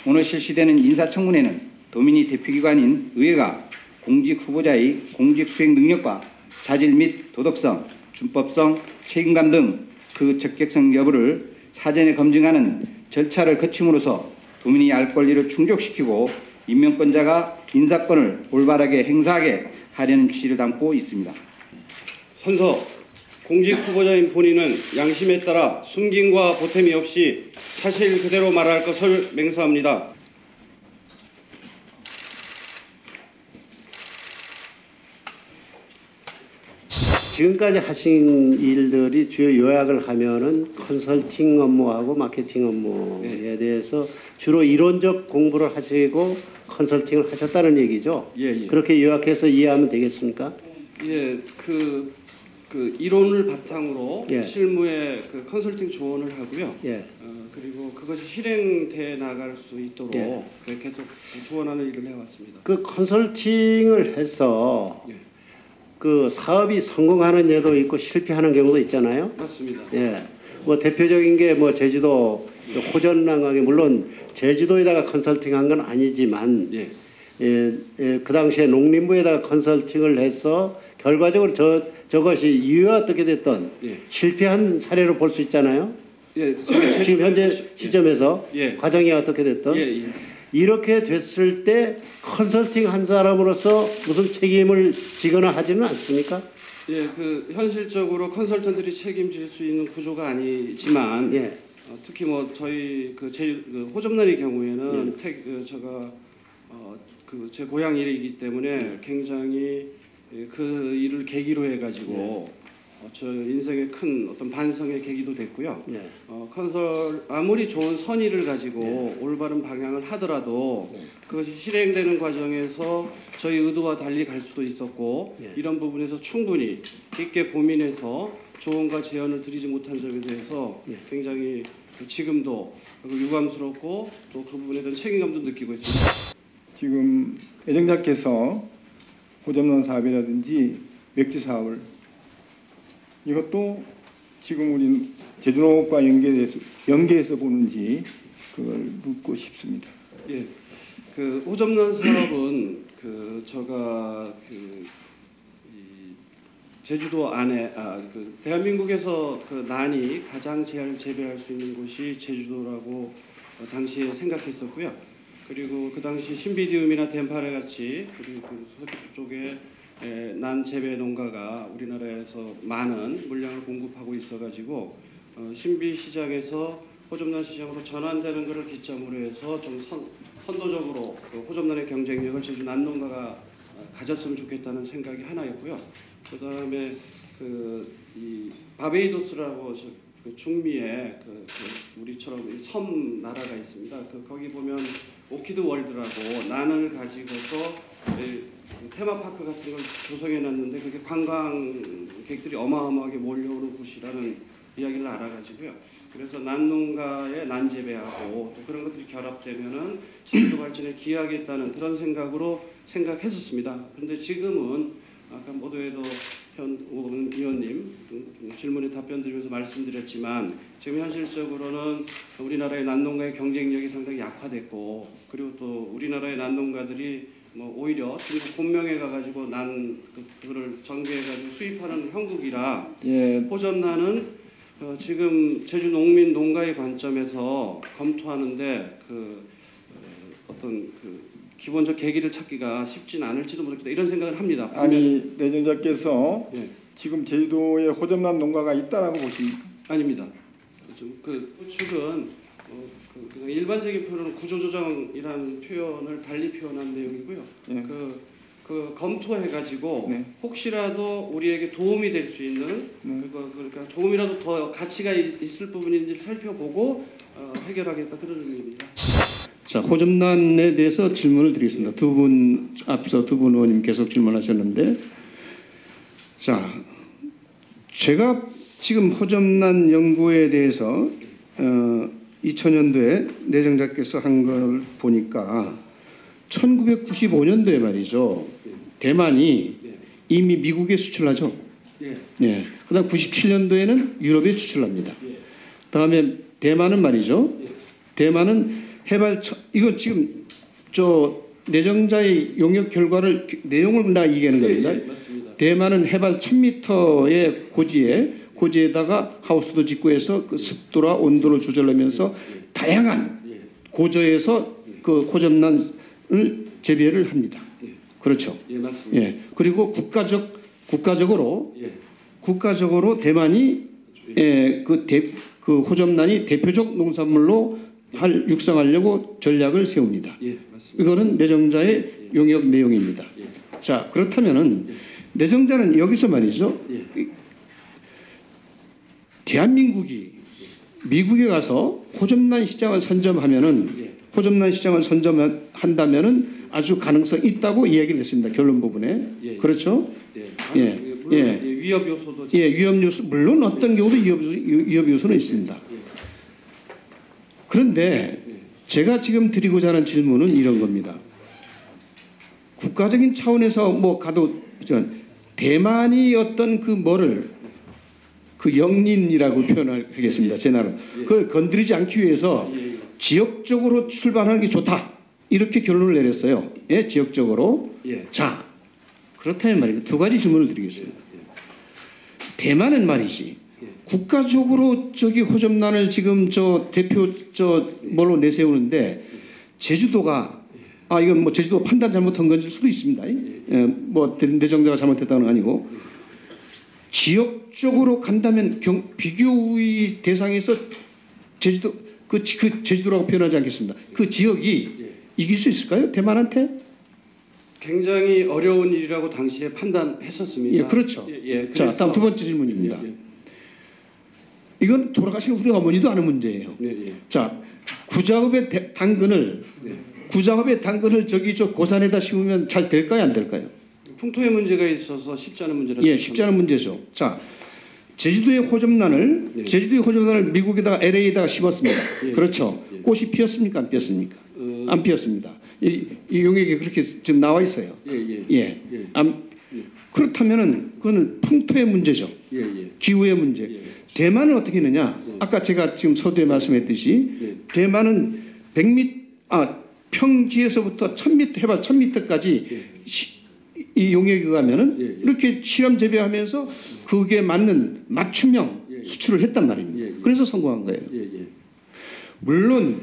오늘 실시되는 인사청문회는 도민이 대표기관인 의회가 공직 후보자의 공직 수행 능력과 자질 및 도덕성, 준법성, 책임감 등 그 적격성 여부를 사전에 검증하는 절차를 거침으로써 도민이 알 권리를 충족시키고 임명권자가 인사권을 올바르게 행사하게 하려는 취지를 담고 있습니다. 선서 공직 후보자인 본인은 양심에 따라 숨김과 보탬이 없이 사실 그대로 말할 것을 맹세합니다. 지금까지 하신 일들이 주요 요약을 하면은 컨설팅 업무하고 마케팅 업무에 대해서 주로 이론적 공부를 하시고 컨설팅을 하셨다는 얘기죠. 예. 그렇게 요약해서 이해하면 되겠습니까? 예, 그 이론을 바탕으로 예. 실무에 그 컨설팅 조언을 하고요. 예. 그리고 그것이 실행돼 나갈 수 있도록 예. 계속 조언하는 일을 해왔습니다. 그 컨설팅을 해서 예. 그 사업이 성공하는 예도 있고 실패하는 경우도 있잖아요. 맞습니다. 예. 뭐 대표적인 게 뭐 제주도 호전난강에 물론 제주도에다가 컨설팅한 건 아니지만 예. 그 당시에 농림부에다가 컨설팅을 해서 결과적으로 저것이 이유가 어떻게 됐던 예. 실패한 사례로 볼 수 있잖아요. 예. 지금 현재 시점에서 예. 과정이 어떻게 됐던 예. 이렇게 됐을 때 컨설팅 한 사람으로서 무슨 책임을 지거나 하지는 않습니까? 예, 그 현실적으로 컨설턴트들이 책임질 수 있는 구조가 아니지만 예. 특히 뭐 저희 그 호접란의 경우에는 제가 제 고향 일이기 때문에 굉장히 그 일을 계기로 해가지고 저 인생의 큰 어떤 반성의 계기도 됐고요. 예. 아무리 좋은 선의를 가지고 올바른 방향을 하더라도 그것이 실행되는 과정에서 저희 의도와 달리 갈 수도 있었고 이런 부분에서 충분히 깊게 고민해서 조언과 제언을 드리지 못한 점에 대해서 굉장히 지금도 유감스럽고 또 그 부분에 대한 책임감도 느끼고 있습니다. 지금 애정자께서 호접란 사업이라든지 맥주 사업을 이것도 지금 우리 제주농업과 연계해서 보는지 그걸 묻고 싶습니다. 예, 그 호접란 사업은 제가 제주도 안에 대한민국에서 그 난이 가장 잘 재배할 수 있는 곳이 제주도라고 당시에 생각했었고요. 그리고 그 당시 신비디움이나 덴파레 같이 그리고 서귀포 쪽에 난 재배 농가가 우리나라에서 많은 물량을 공급하고 있어가지고 신비 시장에서 호접란 시장으로 전환되는 것을 기점으로 해서 좀 선도적으로 호접란의 경쟁력을 제주 난농가가 가졌으면 좋겠다는 생각이 하나였고요. 그 다음에 이 바베이도스라고 그 중미에 우리처럼 섬 나라가 있습니다. 거기 보면 오키드 월드라고 난을 가지고서 테마파크 같은 걸 조성해 놨는데 그게 관광객들이 어마어마하게 몰려오는 곳이라는 이야기를 알아가지고요. 그래서 난농가의 난재배하고 또 그런 것들이 결합되면은 제주도 발전에 기여하겠다는 그런 생각으로 생각했었습니다. 그런데 지금은 아까 모두에도 현 의원님 질문에 답변 드리면서 말씀드렸지만 지금 현실적으로는 우리나라의 난농가의 경쟁력이 상당히 약화됐고 그리고 또 우리나라의 난농가들이 뭐 오히려 중국 본명에 가가지고 그거를 전개해가지고 수입하는 형국이라 호접란은 지금 제주 농민 농가의 관점에서 검토하는데 어떤 기본적 계기를 찾기가 쉽지는 않을지도 모르겠다 이런 생각을 합니다. 아니 내정자께서 예. 지금 제주도에 호접란 농가가 있다라고 보십니까? 아닙니다. 그 축은 그냥 일반적인 표현으로 구조조정이라는 표현을 달리 표현한 내용이고요. 예. 그 검토해가지고 네. 혹시라도 우리에게 도움이 될 수 있는 그러니까 조금이라도 더 가치가 있을 부분인지 살펴보고 해결하겠다 그런 의미입니다. 자, 호접란에 대해서 질문을 드리겠습니다. 앞서 두 분 의원님 계속 질문하셨는데, 자, 제가 지금 호접란 연구에 대해서 2000년도에 내정자께서 한 걸 보니까 1995년도에 말이죠. 대만이 이미 미국에 수출하죠. 네. 그다음 97년도에는 유럽에 수출합니다. 다음에 대만은 말이죠. 대만은 이거 지금 저 내정자의 용역 결과를 내용을 다 얘기하는 겁니다. 예, 맞습니다. 대만은 해발 1000m의 고지에다가 하우스도 짓고 해서 그 습도라 온도를 조절하면서 다양한 고저에서 그 호접란을 재배를 합니다. 그렇죠. 예, 맞습니다. 예. 그리고 국가적으로 대만이 그 호접란이 대표적 농산물로 육성하려고 전략을 세웁니다. 예, 맞습니다. 이거는 내정자의 용역 내용입니다. 자, 그렇다면은 내정자는 여기서 말이죠. 대한민국이 미국에 가서 호접란 시장을 선점한다면은 아주 가능성 있다고 이야기를 했습니다. 결론 부분에. 그렇죠? 물론 위협 요소도 위협 요소 물론 어떤 경우도 위협 요소는 있습니다. 그런데 제가 지금 드리고자 하는 질문은 이런 겁니다. 국가적인 차원에서 뭐 가도 대만이 어떤 그 영린이라고 표현하겠습니다. 제 나름. 그걸 건드리지 않기 위해서 지역적으로 출발하는 게 좋다. 이렇게 결론을 내렸어요. 예, 지역적으로. 자, 그렇다면 말입니다. 두 가지 질문을 드리겠습니다. 대만은 말이지. 국가적으로 저기 호접란을 지금 뭘로 내세우는데 제주도가 이건 뭐 제주도 판단 잘못한 건일 수도 있습니다. 뭐 내정자가 잘못했다는 건 아니고 지역적으로 간다면 비교 우위 대상에서 제주도 그 제주도라고 표현하지 않겠습니다. 그 지역이 이길 수 있을까요? 대만한테? 굉장히 어려운 일이라고 당시에 판단했었습니다. 예, 그렇죠. 자, 다음 두 번째 질문입니다. 이건 돌아가신 우리 어머니도 아는 문제예요. 자, 구자읍의 당근을 저기 저 고산에다 심으면 잘 될까요, 안 될까요? 풍토의 문제가 있어서 쉽지 않은 문제라고. 예, 쉽지 않은 문제죠. 자, 제주도의 호접란을 미국에다가 LA에다가 심었습니다. 그렇죠. 꽃이 피었습니까, 안 피었습니까? 안 피었습니다. 이 용역이 그렇게 지금 나와 있어요. 그렇다면은 그거는 풍토의 문제죠. 기후의 문제. 대만은 어떻게 했느냐? 아까 제가 지금 서두에 말씀했듯이 대만은 평지에서부터 1000m 해발 1000m까지 이 용역이 가면은 이렇게 실험 재배하면서 그게 맞는 맞춤형 수출을 했단 말입니다. 그래서 성공한 거예요. 물론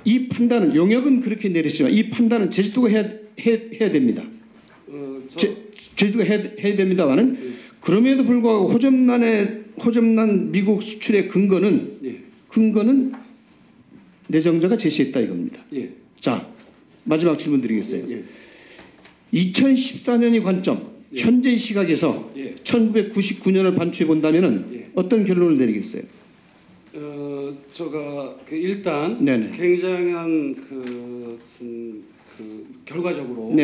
이 판단은 용역은 그렇게 내렸지만 이 판단은 제주도가 해야 됩니다. 제주도가 해야 됩니다만은 그럼에도 불구하고 호접란 미국 수출의 근거는 내정자가 제시했다 이겁니다. 자, 마지막 질문 드리겠어요. 2014년의 관점, 현재의 시각에서 1999년을 반추해 본다면은 어떤 결론을 내리겠어요? 제가 일단 굉장한 결과적으로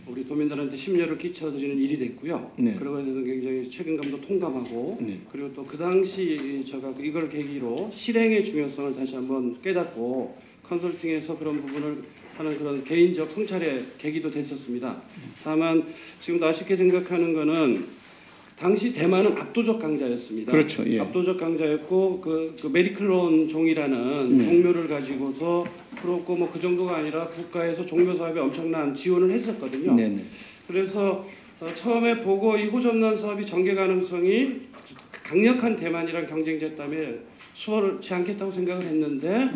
우리 도민들한테 심려를 끼쳐드리는 일이 됐고요. 그러고 대해서 굉장히 책임감도 통감하고 그리고 또 그 당시 제가 이걸 계기로 실행의 중요성을 다시 한번 깨닫고 컨설팅에서 그런 부분을 하는 그런 개인적 성찰의 계기도 됐었습니다. 다만 지금도 아쉽게 생각하는 거는 당시 대만은 압도적 강자였습니다. 그렇죠. 예. 압도적 강자였고 그 메리클론 종이라는 종묘를 가지고서 풀었고 뭐 그 정도가 아니라 국가에서 종묘 사업에 엄청난 지원을 했었거든요. 그래서 처음에 보고 이 호접란 사업이 전개 가능성이 강력한 대만이랑 경쟁자였다며 수월치 않겠다고 생각을 했는데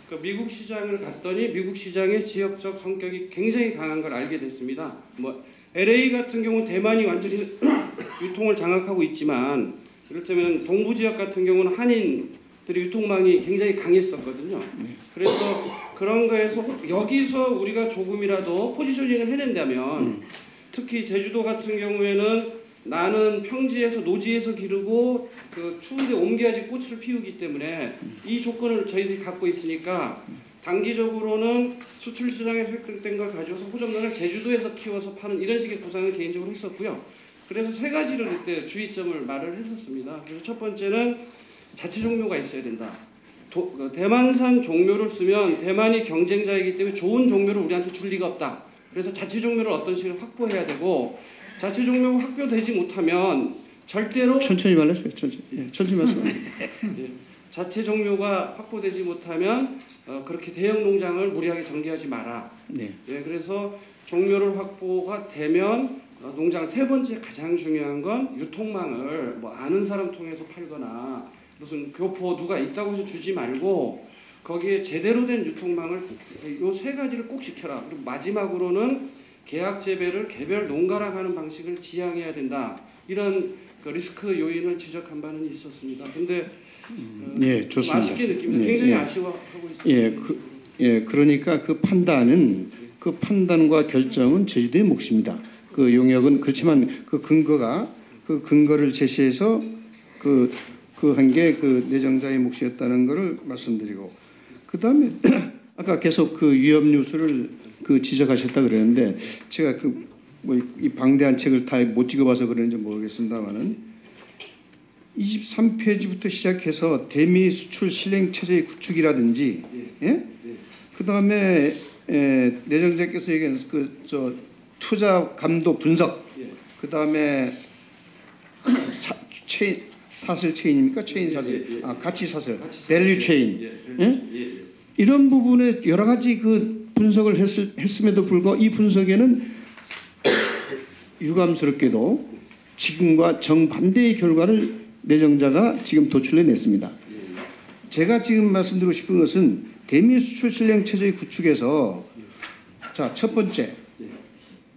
그 미국 시장을 갔더니 미국 시장의 지역적 성격이 굉장히 강한 걸 알게 됐습니다. 뭐 LA 같은 경우는 대만이 완전히 유통을 장악하고 있지만 이를테면 동부 지역 같은 경우는 한인들의 유통망이 굉장히 강했었거든요. 그래서 그런 거에서 여기서 우리가 조금이라도 포지셔닝을 해낸다면 특히 제주도 같은 경우에는 나는 평지에서 노지에서 기르고 그 추운데 옮겨야지 꽃을 피우기 때문에 이 조건을 저희들이 갖고 있으니까 단기적으로는 수출 시장에서 획득된 걸 가져와서 호접란을 제주도에서 키워서 파는 이런 식의 구상을 개인적으로 했었고요. 그래서 세 가지를 그때 주의점을 말을 했었습니다. 그래서 첫 번째는 자체 종묘가 있어야 된다. 대만산 종묘를 쓰면 대만이 경쟁자이기 때문에 좋은 종묘를 우리한테 줄 리가 없다. 그래서 자체 종묘를 어떤 식으로 확보해야 되고 자체 종묘가 확보되지 못하면 절대로 천천히 말했어요. 천천히 말씀하세요. 자체 종묘가 확보되지 못하면 그렇게 대형 농장을 무리하게 정비하지 마라. 네. 예, 그래서 종묘를 확보가 되면 농장 세 번째 가장 중요한 건 유통망을 뭐 아는 사람 통해서 팔거나 무슨 교포 누가 있다고 해서 주지 말고 거기에 제대로 된 유통망을 요 세 가지를 꼭 지켜라. 그리고 마지막으로는 계약 재배를 개별 농가랑 하는 방식을 지향해야 된다. 이런 그 리스크 요인을 지적한 바는 있었습니다. 근데 예, 좋습니다. 아쉽게 느낍니다. 예, 굉장히 예. 아쉬워하고 있습니다. 그러니까 그 판단과 결정은 제주도의 몫입니다. 그 용역은 그렇지만 그 근거를 제시해서 그 한 게 그 내정자의 몫이었다는 것을 말씀드리고, 그 다음에 아까 계속 그 위험 요소를 그 지적하셨다 그랬는데 제가 그 뭐 이 방대한 책을 다 못 찍어봐서 그런지 모르겠습니다만은 23페이지부터 시작해서 대미 수출 실행 체제의 구축이라든지, 예? 그 다음에 내정자께서 얘기한 그 투자 감독 분석, 그 다음에 사슬 체인입니까? 체인 사슬, 가치 사슬, 밸류 체인, 이런 부분에 여러 가지 그 분석을 했음에도 불구하고 이 분석에는 유감스럽게도 지금과 정반대의 결과를 내정자가 지금 도출해냈습니다. 제가 지금 말씀드리고 싶은 것은 대미 수출 실행 체제의 구축에서 자, 첫 번째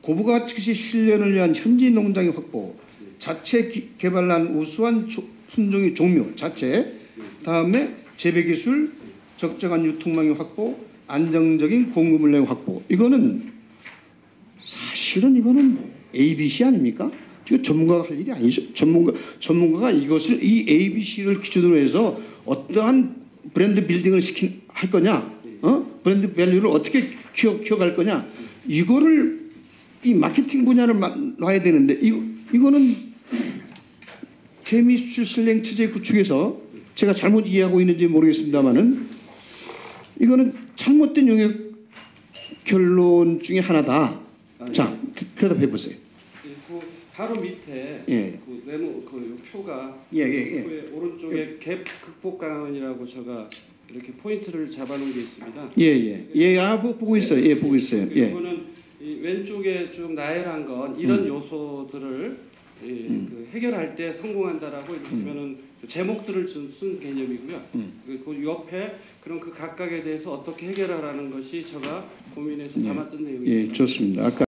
고부가치 실현을 위한 현지 농장의 확보, 자체 개발한 우수한 품종의 종묘 자체, 다음에 재배 기술, 적정한 유통망의 확보, 안정적인 공급 물량의 확보. 이거는 사실은 이거는 ABC 아닙니까? 이거 전문가가 할 일이 아니죠. 전문가가 이것을 이 ABC를 기준으로 해서 어떠한 브랜드 빌딩을 할 거냐, 브랜드 밸류를 어떻게 키워갈 거냐, 이거를 이 마케팅 분야를 놔야 되는데 이거는 대미 수출 실행 체제 구축에서 제가 잘못 이해하고 있는지 모르겠습니다만은 이거는 잘못된 용역 결론 중에 하나다. 자, 대답해 보세요. 그 바로 밑에 예. 그 네모 그 표가 예. 그 오른쪽에 갭 극복 강언이라고 제가 이렇게 포인트를 잡아놓은 게 있습니다. 예. 보고 있어요. 예, 보고 있어요. 예. 이거는 이 왼쪽에 좀 나열한 건 이런 요소들을 그 해결할 때 성공한다라고 이렇게 보면은 제목들을 쓴 개념이고요. 그 옆에 그런 그 각각에 대해서 어떻게 해결하라는 것이 제가 고민해서 담았던 내용입니다. 예, 좋습니다. 아까